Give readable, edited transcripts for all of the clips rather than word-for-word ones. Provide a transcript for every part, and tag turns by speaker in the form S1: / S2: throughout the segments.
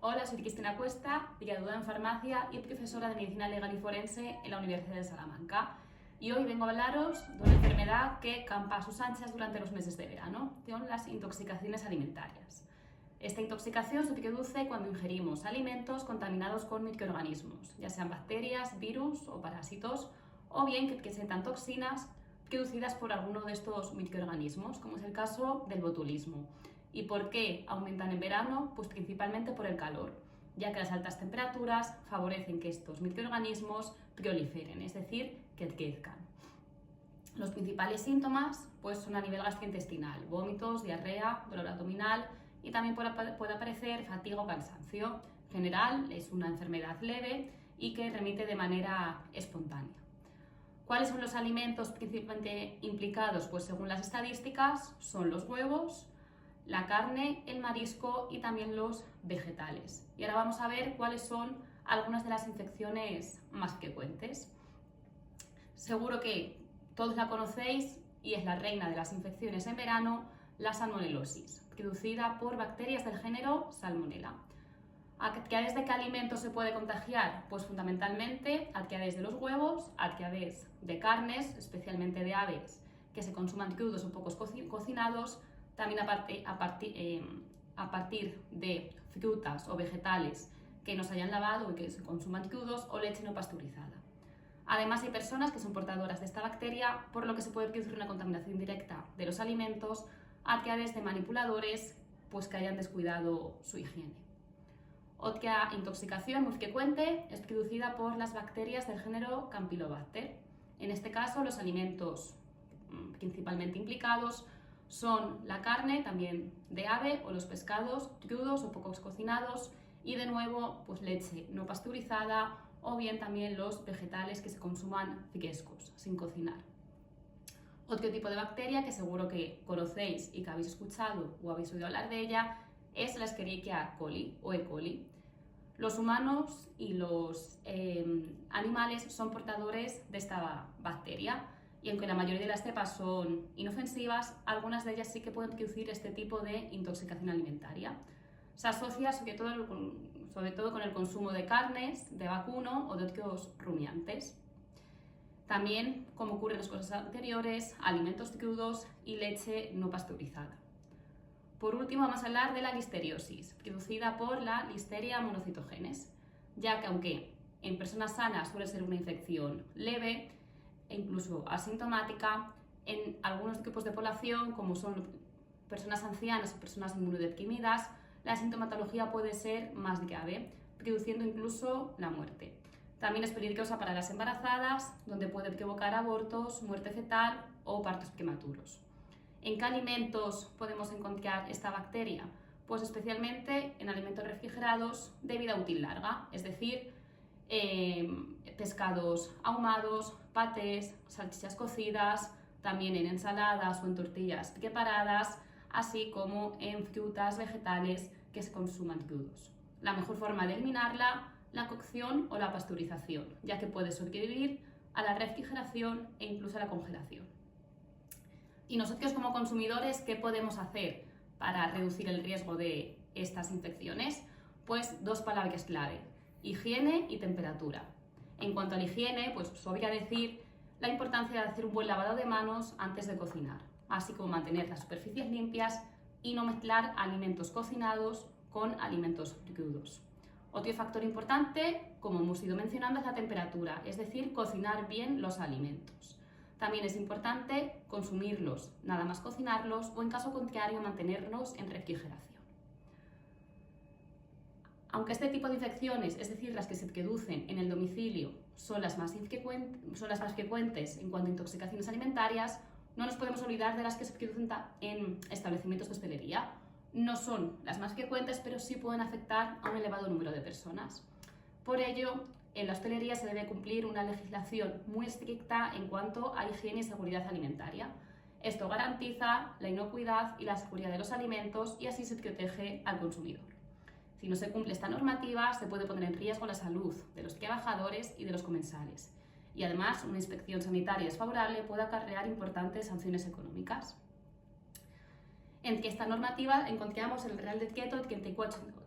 S1: Hola, soy Cristina Cuesta, graduada en farmacia y profesora de Medicina Legal y Forense en la Universidad de Salamanca. Y hoy vengo a hablaros de una enfermedad que campa a sus anchas durante los meses de verano, que son las intoxicaciones alimentarias. Esta intoxicación se produce cuando ingerimos alimentos contaminados con microorganismos, ya sean bacterias, virus o parásitos, o bien que presentan toxinas producidas por alguno de estos microorganismos, como es el caso del botulismo. ¿Y por qué aumentan en verano? Pues principalmente por el calor, ya que las altas temperaturas favorecen que estos microorganismos proliferen, es decir, que crezcan. Los principales síntomas pues, son a nivel gastrointestinal: vómitos, diarrea, dolor abdominal y también puede aparecer fatiga o cansancio. En general es una enfermedad leve y que remite de manera espontánea. ¿Cuáles son los alimentos principalmente implicados? Pues según las estadísticas son los huevos, la carne, el marisco y también los vegetales. Y ahora vamos a ver cuáles son algunas de las infecciones más frecuentes. Seguro que todos la conocéis y es la reina de las infecciones en verano, la salmonelosis, producida por bacterias del género Salmonella. ¿A través de qué alimentos se puede contagiar? Pues fundamentalmente a través de los huevos, a través de carnes, especialmente de aves que se consuman crudos o pocos cocinados, también a partir de frutas o vegetales que no se hayan lavado y que se consuman crudos, o leche no pasteurizada. Además, hay personas que son portadoras de esta bacteria, por lo que se puede producir una contaminación directa de los alimentos a través de manipuladores pues, que hayan descuidado su higiene. Otra intoxicación muy frecuente es producida por las bacterias del género Campylobacter. En este caso, los alimentos principalmente implicados son la carne, también de ave, o los pescados crudos o pocos cocinados, y de nuevo pues leche no pasteurizada, o bien también los vegetales que se consuman frescos, sin cocinar. Otro tipo de bacteria que seguro que conocéis y que habéis escuchado o habéis oído hablar de ella es la Escherichia coli o E. coli. Los humanos y los animales son portadores de esta bacteria, y aunque la mayoría de las cepas son inofensivas, algunas de ellas sí que pueden producir este tipo de intoxicación alimentaria. Se asocia sobre todo con el consumo de carnes, de vacuno o de otros rumiantes. También, como ocurre en las cosas anteriores, alimentos crudos y leche no pasteurizada. Por último, vamos a hablar de la listeriosis, producida por la Listeria monocytogenes, ya que aunque en personas sanas suele ser una infección leve e incluso asintomática, en algunos tipos de población, como son personas ancianas o personas inmunodeprimidas, la sintomatología puede ser más grave, produciendo incluso la muerte. También es peligrosa para las embarazadas, donde puede provocar abortos, muerte fetal o partos prematuros. ¿En qué alimentos podemos encontrar esta bacteria? Pues especialmente en alimentos refrigerados de vida útil larga, es decir, pescados ahumados, patés, salchichas cocidas, también en ensaladas o en tortillas preparadas, así como en frutas, vegetales que se consuman crudos. La mejor forma de eliminarla, la cocción o la pasteurización, ya que puede sobrevivir a la refrigeración e incluso a la congelación. Y nosotros como consumidores, ¿qué podemos hacer para reducir el riesgo de estas infecciones? Pues dos palabras clave: higiene y temperatura. En cuanto a la higiene, pues sobra decir la importancia de hacer un buen lavado de manos antes de cocinar, así como mantener las superficies limpias y no mezclar alimentos cocinados con alimentos crudos. Otro factor importante, como hemos ido mencionando, es la temperatura, es decir, cocinar bien los alimentos. También es importante consumirlos, nada más cocinarlos, o en caso contrario mantenerlos en refrigeración. Aunque este tipo de infecciones, es decir, las que se producen en el domicilio, son las más frecuentes en cuanto a intoxicaciones alimentarias, no nos podemos olvidar de las que se producen en establecimientos de hostelería. No son las más frecuentes, pero sí pueden afectar a un elevado número de personas. Por ello, en la hostelería se debe cumplir una legislación muy estricta en cuanto a higiene y seguridad alimentaria. Esto garantiza la inocuidad y la seguridad de los alimentos y así se protege al consumidor. Si no se cumple esta normativa, se puede poner en riesgo la salud de los trabajadores y de los comensales. Y además, una inspección sanitaria desfavorable puede acarrear importantes sanciones económicas. Entre esta normativa encontramos el Real Decreto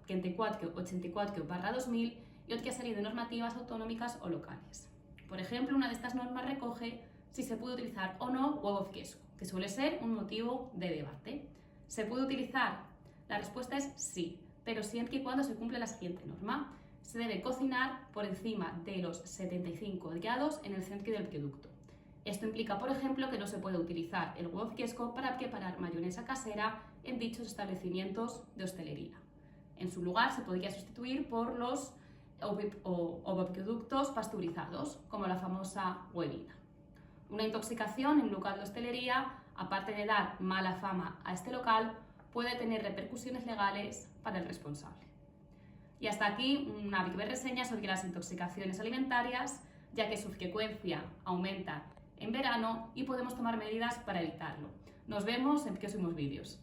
S1: 3484/2000 y otra serie de normativas autonómicas o locales. Por ejemplo, una de estas normas recoge si se puede utilizar o no huevo fresco, que suele ser un motivo de debate. ¿Se puede utilizar? La respuesta es sí, pero siempre y cuando se cumple la siguiente norma. Se debe cocinar por encima de los 75 grados en el centro del producto. Esto implica, por ejemplo, que no se puede utilizar el huevo fresco para preparar mayonesa casera en dichos establecimientos de hostelería. En su lugar se podría sustituir por los ovoproductos pasteurizados, como la famosa huevina. Una intoxicación en un local de hostelería, aparte de dar mala fama a este local, puede tener repercusiones legales para el responsable. Y hasta aquí una breve reseña sobre las intoxicaciones alimentarias, ya que su frecuencia aumenta en verano y podemos tomar medidas para evitarlo. Nos vemos en próximos vídeos.